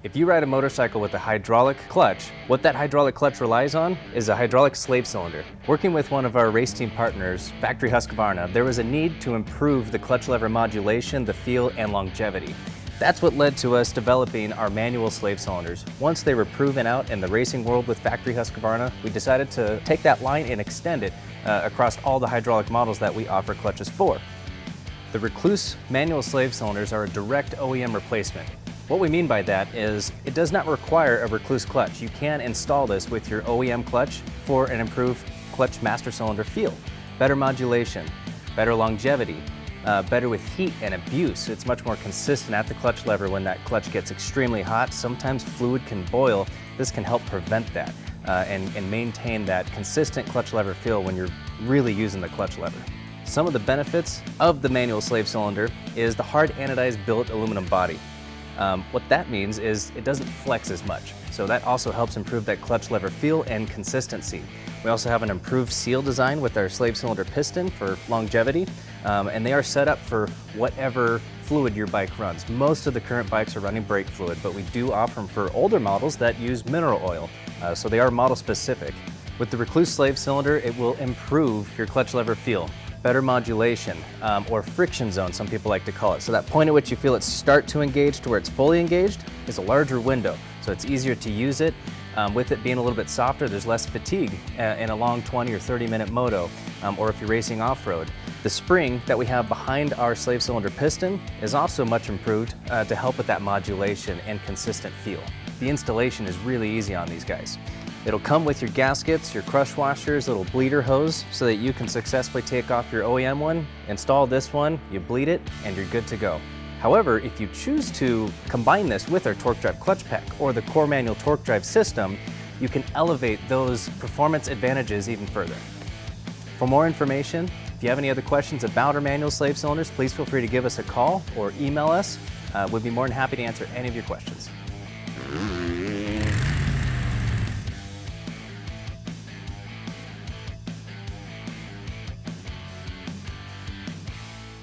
If you ride a motorcycle with a hydraulic clutch, what that hydraulic clutch relies on is a hydraulic slave cylinder. Working with one of our race team partners, Factory Husqvarna, there was a need to improve the clutch lever modulation, the feel, and longevity. That's what led to us developing our manual slave cylinders. Once they were proven out in the racing world with Factory Husqvarna, we decided to take that line and extend it across all the hydraulic models that we offer clutches for. The Rekluse manual slave cylinders are a direct OEM replacement. What we mean by that is it does not require a Rekluse clutch. You can install this with your OEM clutch for an improved clutch master cylinder feel. Better modulation, better longevity, better with heat and abuse. It's much more consistent at the clutch lever when that clutch gets extremely hot. Sometimes fluid can boil. This can help prevent that and maintain that consistent clutch lever feel when you're really using the clutch lever. Some of the benefits of the manual slave cylinder is the hard anodized billet aluminum body. What that means is it doesn't flex as much, so that also helps improve that clutch lever feel and consistency. We also have an improved seal design with our slave cylinder piston for longevity, and they are set up for whatever fluid your bike runs. Most of the current bikes are running brake fluid, but we do offer them for older models that use mineral oil, so they are model specific. With the Rekluse slave cylinder, it will improve your clutch lever feel. Better modulation, or friction zone, some people like to call it. So that point at which you feel it start to engage to where it's fully engaged is a larger window. So it's easier to use it. With it being a little bit softer, there's less fatigue in a long 20 or 30-minute moto, or if you're racing off-road. The spring that we have behind our slave cylinder piston is also much improved to help with that modulation and consistent feel. The installation is really easy on these guys. It'll come with your gaskets, your crush washers, little bleeder hose so that you can successfully take off your OEM one, install this one, you bleed it, and you're good to go. However, if you choose to combine this with our torque drive clutch pack or the core manual torque drive system, you can elevate those performance advantages even further. For more information, if you have any other questions about our manual slave cylinders, please feel free to give us a call or email us. We'd be more than happy to answer any of your questions.